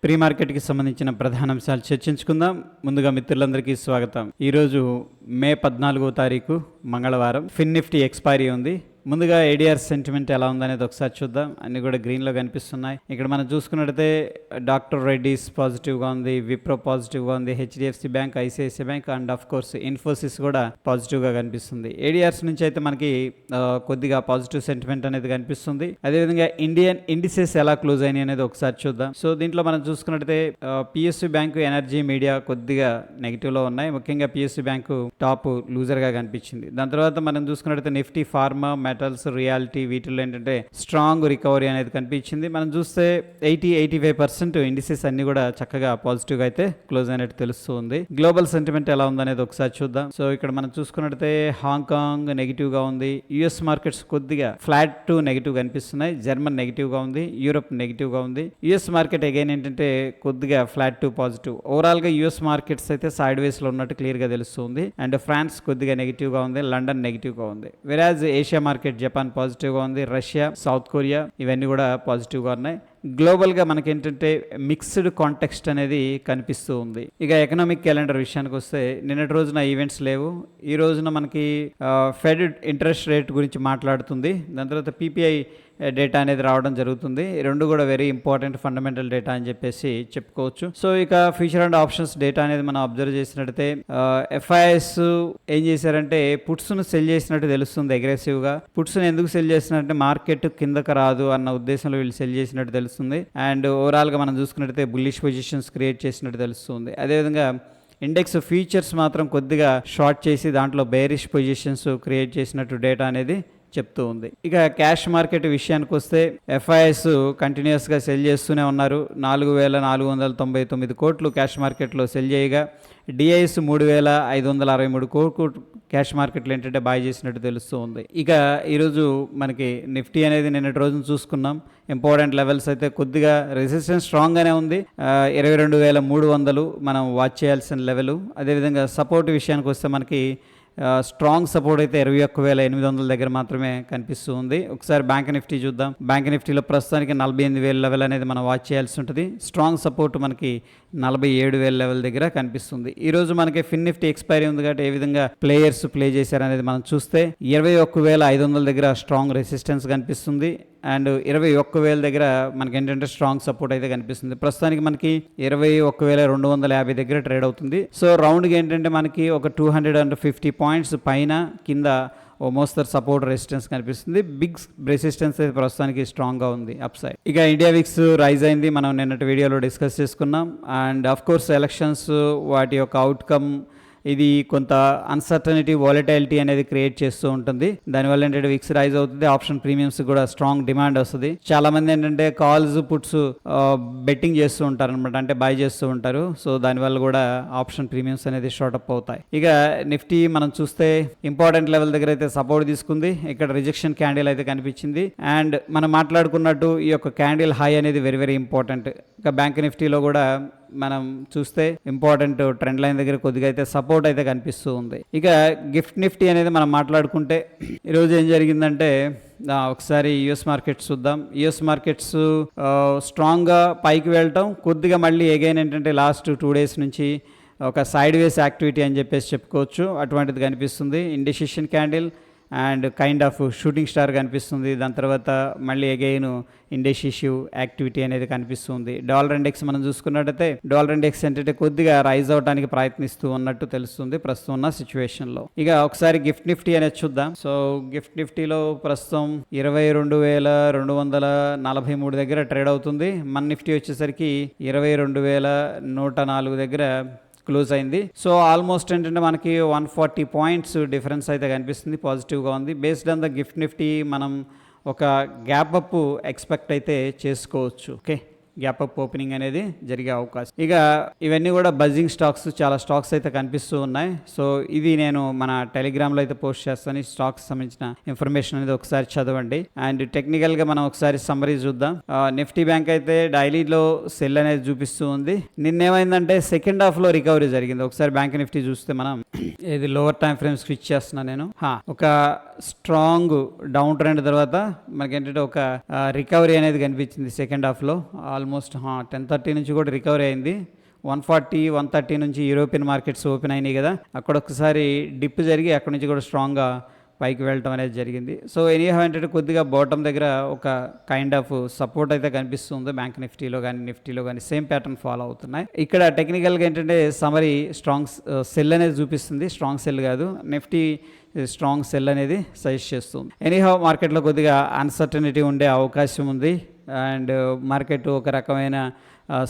Pre మార్కెట్కి సంబంధించిన ప్రధాన అంశాలు చర్చించుకుందాం. ముందుగా మిత్రులందరికీ స్వాగతం. ఈరోజు మే 14వ తారీఖు మంగళవారం. ఫిన్ నిఫ్టీ ఎక్స్పైరీ ఉంది. ముందుగా ఏడిఆర్ సెంటిమెంట్ ఎలా ఉందనేది ఒకసారి చూద్దాం. అన్ని కూడా గ్రీన్లో కనిపిస్తున్నాయి. ఇక్కడ మనం చూసుకున్నట్టయితే డాక్టర్ రెడ్డీస్ పాజిటివ్గా ఉంది, విప్రో పాజిటివ్గా ఉంది, HDFC bank, ICICI bank and of course Infosys కూడా పాజిటివ్గా కనిపిస్తుంది. ఏడిఆర్స్ నుంచి అయితే మనకి కొద్దిగా పాజిటివ్ సెంటిమెంట్ అనేది కనిపిస్తుంది. అదేవిధంగా ఇండియన్ ఇండిసెస్ ఎలా క్లోజ్ అయినాయి అనేది ఒకసారి చూద్దాం. సో దీంట్లో మనం చూసుకున్నట్టయితే పిఎస్యు బ్యాంకు, ఎనర్జీ, మీడియా కొద్దిగా నెగిటివ్లో ఉన్నాయి. ముఖ్యంగా పిఎస్యు బ్యాంకు టాప్ లూజర్గా కనిపించింది. దాని తర్వాత మనం చూసుకున్నట్టయితే నిఫ్టీ, ఫార్మా, మెటల్స్, రియాలిటీ వీటిల్లో ఏంటంటే స్ట్రాంగ్ రికవరీ అనేది కనిపించింది. మనం చూస్తే 80-85% ఇండిసెస్ అన్ని కూడా చక్కగా పాజిటివ్గా అయితే క్లోజ్ అయినట్టు తెలుస్తుంది. గ్లోబల్ సెంటిమెంట్ ఎలా ఉందనేది ఒకసారి చూద్దాం. సో ఇక్కడ మనం చూసుకున్నట్టయితే హాంకాంగ్ నెగిటివ్గా ఉంది, యుఎస్ మార్కెట్స్ కొద్దిగా ఫ్లాట్ టు నెగిటివ్ కనిపిస్తున్నాయి, జర్మన్ నెగిటివ్గా ఉంది, యూరోప్ నెగిటివ్గా ఉంది. యుఎస్ మార్కెట్ అగైన్ ఏంటంటే కొద్దిగా ఫ్లాట్ టు పాజిటివ్. ఓవరాల్గా యుఎస్ మార్కెట్స్ అయితే సైడ్ వేస్లో ఉన్నట్టు క్లియర్గా తెలుస్తుంది. అండ్ ఫ్రాన్స్ కొద్దిగా నెగిటివ్గా ఉంది, లండన్ నెగిటివ్గా ఉంది. వెరాజ్ ఏషియా మార్కెట్ జపాన్ పాజిటివ్గా ఉంది, రష్యా, సౌత్ కొరియా ఇవన్నీ కూడా పాజిటివ్గా ఉన్నాయి. గ్లోబల్గా మనకి ఏంటంటే మిక్స్డ్ కాంటెక్స్ట్ అనేది కనిపిస్తూ ఉంది. ఇక ఎకనామిక్ క్యాలెండర్ విషయానికి వస్తే నిన్నటి రోజున ఈవెంట్స్ లేవు. ఈ రోజున మనకి ఫెడ్ ఇంట్రెస్ట్ రేట్ గురించి మాట్లాడుతుంది. దాని తర్వాత పీపీఐ డేటా అనేది రావడం జరుగుతుంది. రెండు కూడా వెరీ ఇంపార్టెంట్ ఫండమెంటల్ డేటా అని చెప్పేసి చెప్పుకోవచ్చు. సో ఇక ఫ్యూచర్ అండ్ ఆప్షన్స్ డేటా అనేది మనం అబ్జర్వ్ చేసినట్టయితే ఎఫ్ఐఎస్ ఏం చేశారంటే పుట్స్ను సెల్ చేసినట్టు తెలుస్తుంది అగ్రెసివ్గా. పుట్స్ను ఎందుకు సెల్ చేసినట్టే మార్కెట్ కిందకు రాదు అన్న ఉద్దేశంలో వీళ్ళు సెల్ చేసినట్టు తెలుస్తుంది. అండ్ ఓవరాల్గా మనం చూసుకున్నట్టయితే బుల్లిష్ పొజిషన్స్ క్రియేట్ చేసినట్టు తెలుస్తుంది. అదేవిధంగా ఇండెక్స్ ఫీచర్స్ మాత్రం కొద్దిగా షార్ట్ చేసి దాంట్లో బేరిష్ పొజిషన్స్ క్రియేట్ చేసినట్టు డేటా అనేది చెప్తూ ఉంది. ఇక క్యాష్ మార్కెట్ విషయానికి వస్తే ఎఫ్ఐఎస్ కంటిన్యూస్గా సెల్ చేస్తూనే ఉన్నారు. 4,499 కోట్లు క్యాష్ మార్కెట్లో సెల్ చేయగా డిఐఎస్ 3,563 కోట్లు క్యాష్ మార్కెట్లో ఏంటంటే బాయ్ చేసినట్టు తెలుస్తూ ఉంది. ఇక ఈరోజు మనకి నిఫ్టీ అనేది నిన్నటి రోజున చూసుకున్నాం. ఇంపార్టెంట్ లెవెల్స్ అయితే కొద్దిగా రెసిస్టెన్స్ స్ట్రాంగ్గానే ఉంది. 22,300 మనం వాచ్ చేయాల్సిన లెవెల్. అదేవిధంగా సపోర్ట్ విషయానికి వస్తే మనకి స్ట్రాంగ్ సపోర్ట్ అయితే 21,800 దగ్గర మాత్రమే కనిపిస్తూ ఉంది. ఒకసారి బ్యాంక్ నిఫ్టీ చూద్దాం. బ్యాంక్ నిఫ్టీలో ప్రస్తుతానికి 48,000 లెవెల్ అనేది మనం వాచ్ చేయాల్సి ఉంటుంది. స్ట్రాంగ్ సపోర్ట్ మనకి 47,000 లెవెల్ దగ్గర కనిపిస్తుంది. ఈ రోజు మనకి ఫిన్ నిఫ్టీ ఎక్స్పైరీ ఉంది కాబట్టి ఏ విధంగా ప్లేయర్స్ ప్లే చేశారనేది మనం చూస్తే 21,500 దగ్గర స్ట్రాంగ్ రెసిస్టెన్స్ కనిపిస్తుంది. అండ్ 21,000 దగ్గర మనకి ఏంటంటే స్ట్రాంగ్ సపోర్ట్ అయితే కనిపిస్తుంది. ప్రస్తుతానికి మనకి 21,250 దగ్గర ట్రేడ్ అవుతుంది. సో రౌండ్కి ఏంటంటే మనకి ఒక 250 పాయింట్స్ పైన కింద ఓ మోస్తరు సపోర్ట్ రెసిస్టెన్స్ కనిపిస్తుంది. బిగ్ రెసిస్టెన్స్ అయితే ప్రస్తుతానికి స్ట్రాంగ్గా ఉంది అప్ సైడ్. ఇక ఇండియా విక్స్ రైజ్ అయింది, మనం నిన్నటి వీడియోలో డిస్కస్ చేసుకున్నాం. అండ్ ఆఫ్ కోర్స్ ఎలక్షన్స్ వాటి యొక్క అవుట్కమ్ ఇది కొంత అన్సర్టనిటీ, వాలటైలిటీ అనేది క్రియేట్ చేస్తూ ఉంటుంది. దానివల్ల ఏంటంటే విక్స్ రైజ్ అవుతుంది. ఆప్షన్ ప్రీమియమ్స్ కూడా స్ట్రాంగ్ డిమాండ్ వస్తుంది. చాలా మంది ఏంటంటే కాల్స్, పుట్స్ బెట్టింగ్ చేస్తూ ఉంటారు అనమాట, అంటే బై చేస్తూ ఉంటారు. సో దానివల్ల కూడా ఆప్షన్ ప్రీమియమ్స్ అనేది షార్ట్ అప్ అవుతాయి. ఇక నిఫ్టీ మనం చూస్తే ఇంపార్టెంట్ లెవెల్ దగ్గర అయితే సపోర్ట్ తీసుకుంది. ఇక్కడ రిజెక్షన్ క్యాండిల్ అయితే కనిపించింది. అండ్ మనం మాట్లాడుకున్నట్టు ఈ యొక్క క్యాండిల్ హై అనేది వెరీ వెరీ ఇంపార్టెంట్. ఇక బ్యాంక్ నిఫ్టీలో కూడా మనం చూస్తే ఇంపార్టెంట్ ట్రెండ్ లైన్ దగ్గర కొద్దిగా అయితే సపోర్ట్ అయితే కనిపిస్తూ ఉంది. ఇక గిఫ్ట్ నిఫ్టీ అనేది మనం మాట్లాడుకుంటే ఈరోజు ఏం జరిగిందంటే ఒకసారి యుఎస్ మార్కెట్స్ చూద్దాం. యుఎస్ మార్కెట్స్ స్ట్రాంగ్గా పైకి వెళ్ళటం, కొద్దిగా మళ్ళీ ఎగైన్ ఏంటంటే లాస్ట్ 2 days నుంచి ఒక సైడ్ వేస్ యాక్టివిటీ అని చెప్పేసి చెప్పుకోవచ్చు. అటువంటిది కనిపిస్తుంది. Indecision candle and kind of shooting star కనిపిస్తుంది. దాని తర్వాత మళ్ళీ అగైన్ ఇండెసిసివ్ యాక్టివిటీ అనేది కనిపిస్తుంది. డాలర్ ఇండెక్స్ మనం చూసుకున్నట్టయితే డాలర్ ఇండెక్స్ ఏంటంటే కొద్దిగా రైజ్ అవడానికి ప్రయత్నిస్తూ ఉన్నట్టు తెలుస్తుంది ప్రస్తుతం ఉన్న సిచ్యువేషన్లో. ఇక ఒకసారి గిఫ్ట్ నిఫ్టీ అనేది చూద్దాం. సో గిఫ్ట్ నిఫ్టీలో ప్రస్తుతం 22,243 దగ్గర ట్రేడ్ అవుతుంది. మన నిఫ్టీ వచ్చేసరికి 22,104 దగ్గర క్లోజ్ అయింది. సో ఆల్మోస్ట్ ఏంటంటే మనకి 140 పాయింట్స్ డిఫరెన్స్ అయితే కనిపిస్తుంది. పాజిటివ్గా ఉంది. Based on the gift Nifty మనం ఒక గ్యాప్ అప్ ఎక్స్పెక్ట్ అయితే చేసుకోవచ్చు. ఓకే, గ్యాప్ అప్ ఓపెనింగ్ అనేది జరిగే అవకాశం. ఇక ఇవన్నీ కూడా బజింగ్ స్టాక్స్, చాలా స్టాక్స్ అయితే కనిపిస్తూ ఉన్నాయి. సో ఇది నేను మన టెలిగ్రామ్లో అయితే పోస్ట్ చేస్తాను. ఈ స్టాక్స్ సంబంధించిన ఇన్ఫర్మేషన్ అనేది ఒకసారి చదవండి. అండ్ టెక్నికల్గా మనం ఒకసారి సమ్మరీ చూద్దాం. నిఫ్టీ బ్యాంక్ అయితే డైలీలో సెల్ అనేది చూపిస్తూ ఉంది. నిన్నేమైందంటే సెకండ్ హాఫ్లో రికవరీ జరిగింది. ఒకసారి బ్యాంక్ నిఫ్టీ చూస్తే మనం ఇది లోవర్ టైం ఫ్రేమ్ స్విచ్ చేస్తున్నా నేను. ఒక స్ట్రాంగ్ డౌన్ ట్రెండ్ తర్వాత మనకి ఏంటంటే ఒక రికవరీ అనేది కనిపించింది సెకండ్ హాఫ్లో. ఆల్మోస్ట్ ఆల్మోస్ట్ 10:30 నుంచి కూడా రికవరీ అయింది. 140, 130 నుంచి యూరోపియన్ మార్కెట్స్ ఓపెన్ అయినాయి కదా, అక్కడ ఒకసారి డిప్ జరిగి అక్కడ నుంచి కూడా స్ట్రాంగ్గా పైకి వెళ్ళటం అనేది జరిగింది. సో ఎనీహౌ ఏంటంటే కొద్దిగా బాటమ్ దగ్గర ఒక కైండ్ ఆఫ్ సపోర్ట్ అయితే కనిపిస్తుంది. బ్యాంక్ నిఫ్టీలో కానీ నిఫ్టీలో కానీ సేమ్ ప్యాటర్న్ ఫాలో అవుతున్నాయి. ఇక్కడ టెక్నికల్గా ఏంటంటే సమరీ స్ట్రాంగ్ సెల్ అనేది చూపిస్తుంది, స్ట్రాంగ్ సెల్ కాదు. నిఫ్టీ స్ట్రాంగ్ సెల్ అనేది సజెస్ట్ చేస్తుంది. ఎనీహౌ మార్కెట్లో కొద్దిగా అన్సర్టనిటీ ఉండే అవకాశం ఉంది అండ్ మార్కెట్ ఒక రకమైన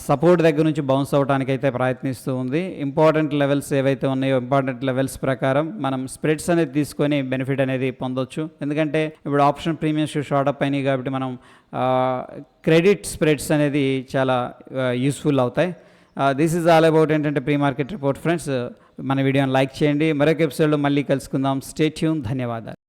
సపోర్ట్ దగ్గర నుంచి బౌన్స్ అవడానికి అయితే ప్రయత్నిస్తూ ఉంది. ఇంపార్టెంట్ లెవెల్స్ ఏవైతే ఉన్నాయో ఇంపార్టెంట్ లెవెల్స్ ప్రకారం మనం స్ప్రెడ్స్ అనేది తీసుకొని బెనిఫిట్ అనేది పొందొచ్చు. ఎందుకంటే ఇప్పుడు ఆప్షన్ ప్రీమియమ్స్ షార్ట్ అప్ అయినాయి కాబట్టి మనం క్రెడిట్ స్ప్రెడ్స్ అనేది చాలా యూస్ఫుల్ అవుతాయి. దిస్ ఈజ్ ఆల్ అబౌట్ ఏంటంటే ప్రీ మార్కెట్ రిపోర్ట్ ఫ్రెండ్స్. మన వీడియోని లైక్ చేయండి. మరొక ఎపిసోడ్లో మళ్ళీ కలుసుకుందాం. Stay tune. ధన్యవాదాలు.